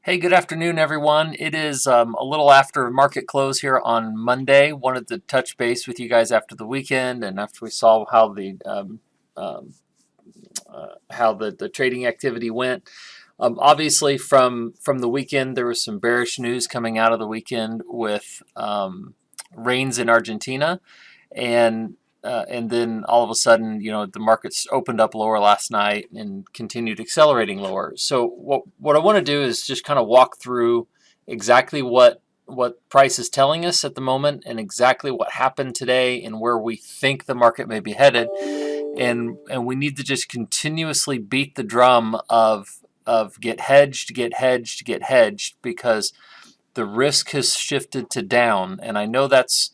Hey, good afternoon, everyone. It is a little after market close here on Monday. Wanted to touch base with you guys after the weekend and after we saw um, how the trading activity went. Obviously, from the weekend, there was some bearish news coming out of the weekend with rains in Argentina, and then all of a sudden, the markets opened up lower last night and continued accelerating lower. So what I want to do is just kind of walk through exactly what price is telling us at the moment and exactly what happened today and where we think the market may be headed. And we need to just continuously beat the drum of get hedged, get hedged, get hedged, because the risk has shifted to down. And I know that's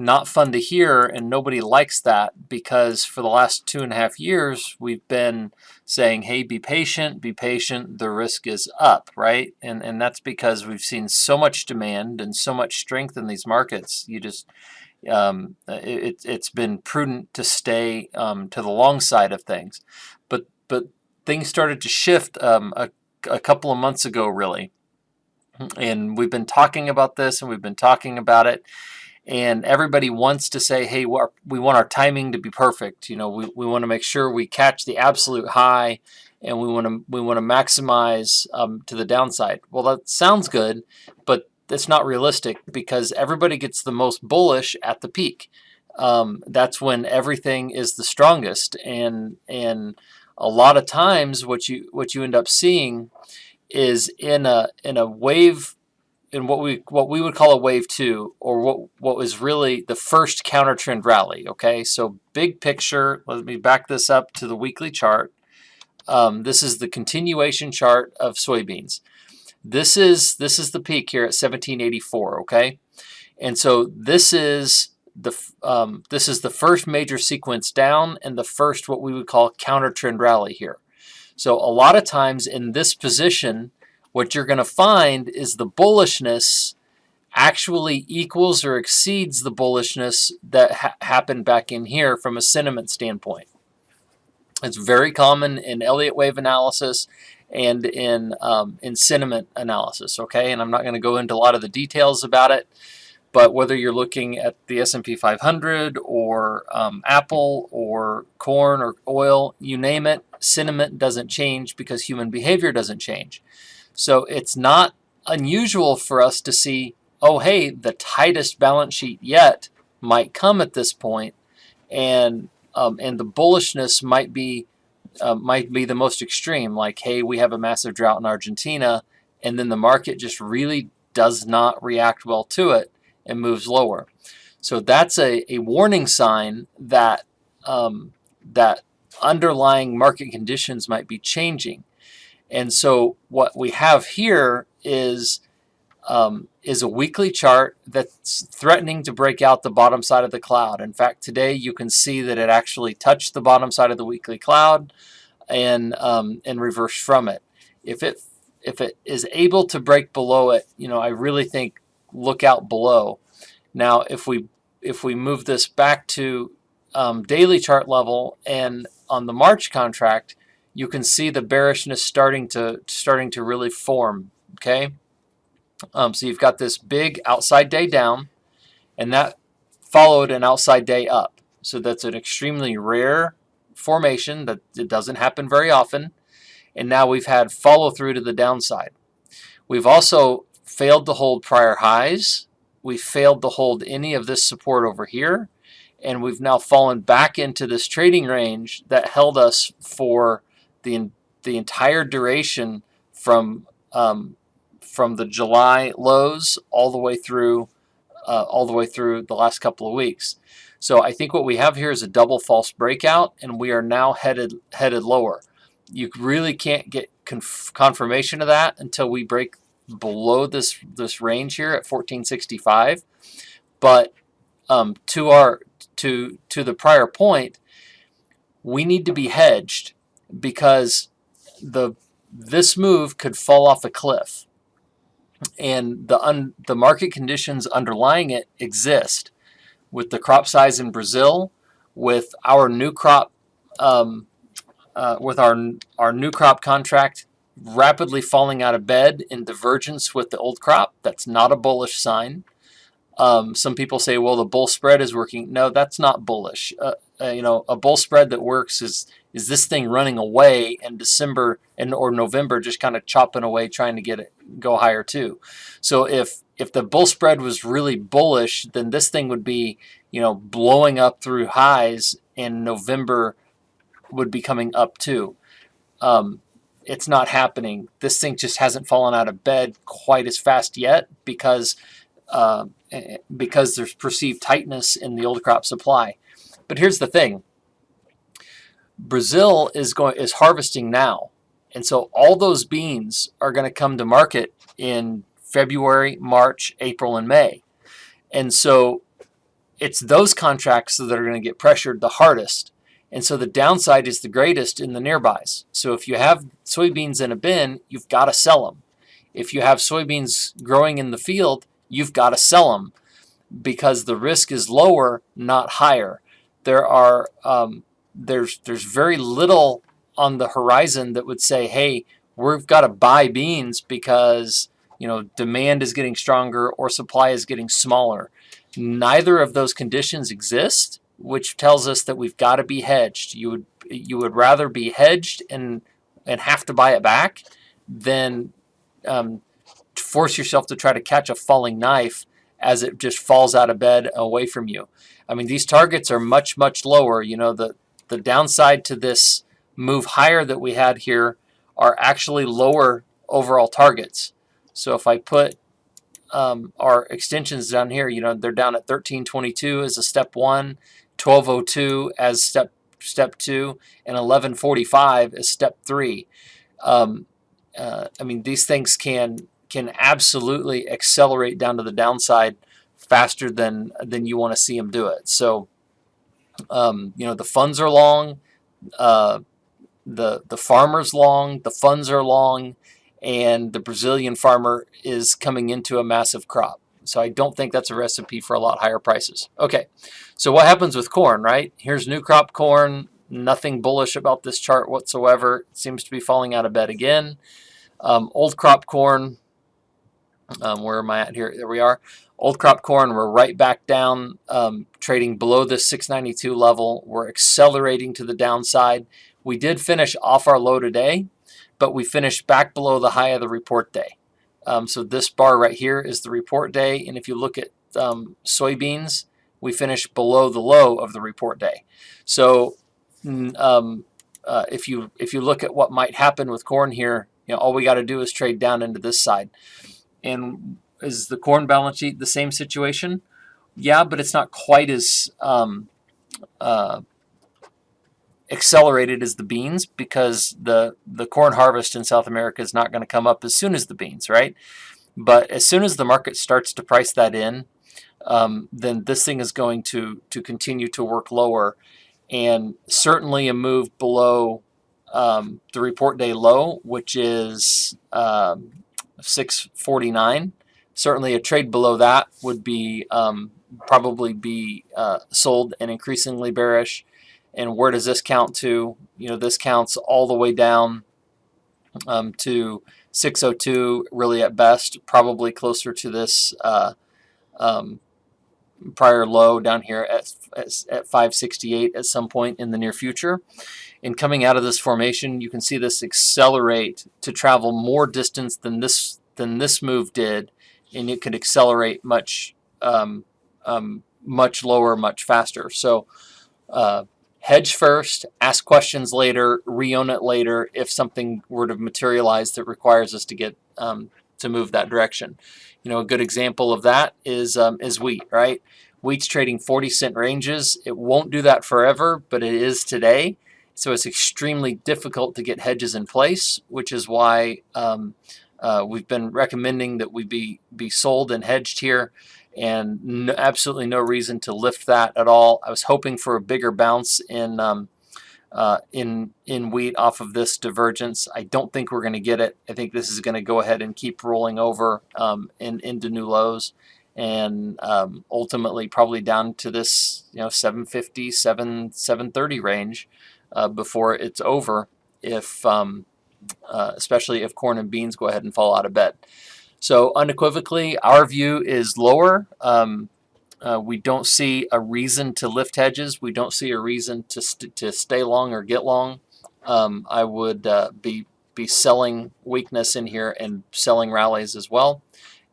not fun to hear, and nobody likes that, because for the last 2.5 years we've been saying, hey, be patient, the risk is up, right? And that's because we've seen so much demand and so much strength in these markets. It's been prudent to stay to the long side of things. But things started to shift a couple of months ago, really. And we've been talking about this, and we've been talking about it, and everybody wants to say, hey, we want our timing to be perfect. We want to make sure we catch the absolute high, and we want to maximize to the downside. Well, that sounds good, but it's not realistic, because everybody gets the most bullish at the peak. That's when everything is the strongest, and a lot of times what you end up seeing is in a wave, in what we would call a wave two, or what was really the first counter trend rally. Okay, so big picture, let me back this up to the weekly chart. This is the continuation chart of soybeans. This is the peak here at 1784. Okay, and so this is the first major sequence down, and the first what we would call counter trend rally here. So a lot of times in this position, what you're going to find is the bullishness actually equals or exceeds the bullishness that happened back in here from a sentiment standpoint. It's very common in Elliott wave analysis and in sentiment analysis. Okay, and I'm not going to go into a lot of the details about it, but whether you're looking at the S&P 500 or Apple or corn or oil, you name it, sentiment doesn't change because human behavior doesn't change. So it's not unusual for us to see, oh, hey, the tightest balance sheet yet might come at this point, and the bullishness might be the most extreme. Like, hey, we have a massive drought in Argentina, and then the market just really does not react well to it and moves lower. So that's a warning sign that that underlying market conditions might be changing. And so what we have here is a weekly chart that's threatening to break out the bottom side of the cloud. In fact, today you can see that it actually touched the bottom side of the weekly cloud and reversed from it. If it is able to break below it, I really think look out below. Now, if we move this back to daily chart level and on the March contract, you can see the bearishness starting to really form. Okay, so you've got this big outside day down, and that followed an outside day up. So that's an extremely rare formation, that it doesn't happen very often. And now we've had follow through to the downside. We've also failed to hold prior highs. We failed to hold any of this support over here, and we've now fallen back into this trading range that held us for the entire duration from the July lows all the way through the last couple of weeks. So I think what we have here is a double false breakout, and we are now headed lower. You really can't get confirmation of that until we break below this range here at 1465. But to the prior point, we need to be hedged, because this move could fall off a cliff, and the market conditions underlying it exist, with the crop size in Brazil, with our new crop, with our new crop contract rapidly falling out of bed in divergence with the old crop, that's not a bullish sign. Some people say, well, the bull spread is working. No, that's not bullish. A bull spread that works is this thing running away in December or November, just kind of chopping away, trying to get it go higher too. So if the bull spread was really bullish, then this thing would be, blowing up through highs, and November would be coming up too. It's not happening. This thing just hasn't fallen out of bed quite as fast yet because there's perceived tightness in the old crop supply. But here's the thing. Brazil is harvesting now. And so all those beans are going to come to market in February, March, April, and May. And so it's those contracts that are going to get pressured the hardest. And so the downside is the greatest in the nearbys. So if you have soybeans in a bin, you've got to sell them. If you have soybeans growing in the field, you've got to sell them because the risk is lower, not higher. There's very little on the horizon that would say, hey, we've got to buy beans because demand is getting stronger or supply is getting smaller. Neither of those conditions exist, which tells us that we've got to be hedged. You would rather be hedged and have to buy it back than force yourself to try to catch a falling knife as it just falls out of bed away from you. I mean, these targets are much, much lower. The downside to this move higher that we had here are actually lower overall targets. So if I put our extensions down here, they're down at 1322 as a step 1, 1202 as step 2, and 1145 as step 3. These things can absolutely accelerate down to the downside faster than you want to see them do it. So, the funds are long, the farmer's long, the funds are long, and the Brazilian farmer is coming into a massive crop. So I don't think that's a recipe for a lot higher prices. Okay, so what happens with corn, right? Here's new crop corn. Nothing bullish about this chart whatsoever. It seems to be falling out of bed again. Old crop corn, where am I at here? There we are. Old crop corn, we're right back down, trading below this 692 level. We're accelerating to the downside. We did finish off our low today, but we finished back below the high of the report day. So this bar right here is the report day, and if you look at soybeans, we finished below the low of the report day. So if you look at what might happen with corn here, all we got to do is trade down into this side. And is the corn balance sheet the same situation? Yeah, but it's not quite as accelerated as the beans because the corn harvest in South America is not going to come up as soon as the beans, right? But as soon as the market starts to price that in, then this thing is going to continue to work lower, and certainly a move below the report day low, which is 649. Certainly a trade below that would be probably be sold and increasingly bearish. And where does this count to? This counts all the way down to 602, really at best, probably closer to this prior low down here at 568 at some point in the near future. And coming out of this formation, you can see this accelerate to travel more distance than this move did, and it could accelerate much lower, much faster. So hedge first, ask questions later, re-own it later if something were to materialize that requires us to get to move that direction. A good example of that is wheat, right? Wheat's trading 40-cent ranges. It won't do that forever, but it is today. So it's extremely difficult to get hedges in place, which is why we've been recommending that we be sold and hedged here, and absolutely no reason to lift that at all. I was hoping for a bigger bounce in wheat off of this divergence. I don't think we're going to get it. I think this is going to go ahead and keep rolling over into new lows, and ultimately probably down to this 750, 730 range before it's over if especially if corn and beans go ahead and fall out of bed. So unequivocally, our view is lower. We don't see a reason to lift hedges. We don't see a reason to stay long or get long. I would be selling weakness in here and selling rallies as well.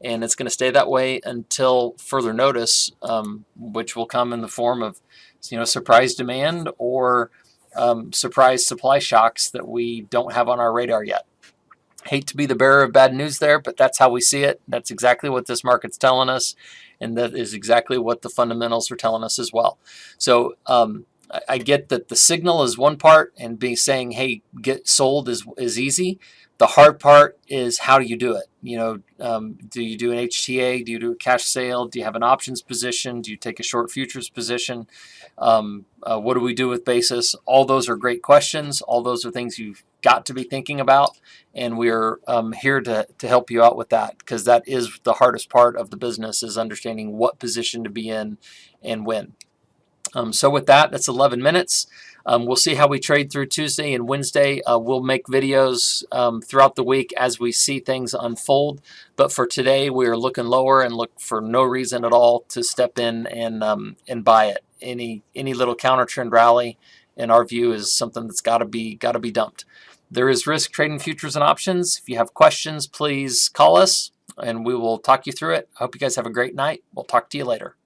And it's going to stay that way until further notice, which will come in the form of, surprise demand or surprise supply shocks that we don't have on our radar yet. Hate to be the bearer of bad news there, but that's how we see it. That's exactly what this market's telling us, and that is exactly what the fundamentals are telling us as well. So I get that the signal is one part, and saying, hey, get sold is easy. The hard part is how do you do it? Do you do an HTA? Do you do a cash sale? Do you have an options position? Do you take a short futures position? What do we do with basis? All those are great questions. All those are things you've got to be thinking about, and we're here to help you out with that, because that is the hardest part of the business, is understanding what position to be in and when. So with that, that's 11 minutes. We'll see how we trade through Tuesday and Wednesday. We'll make videos throughout the week as we see things unfold. But for today, we are looking lower and look for no reason at all to step in and buy it. Any little counter trend rally, in our view, is something that's got to be dumped. There is risk trading futures and options. If you have questions, please call us and we will talk you through it. I hope you guys have a great night. We'll talk to you later.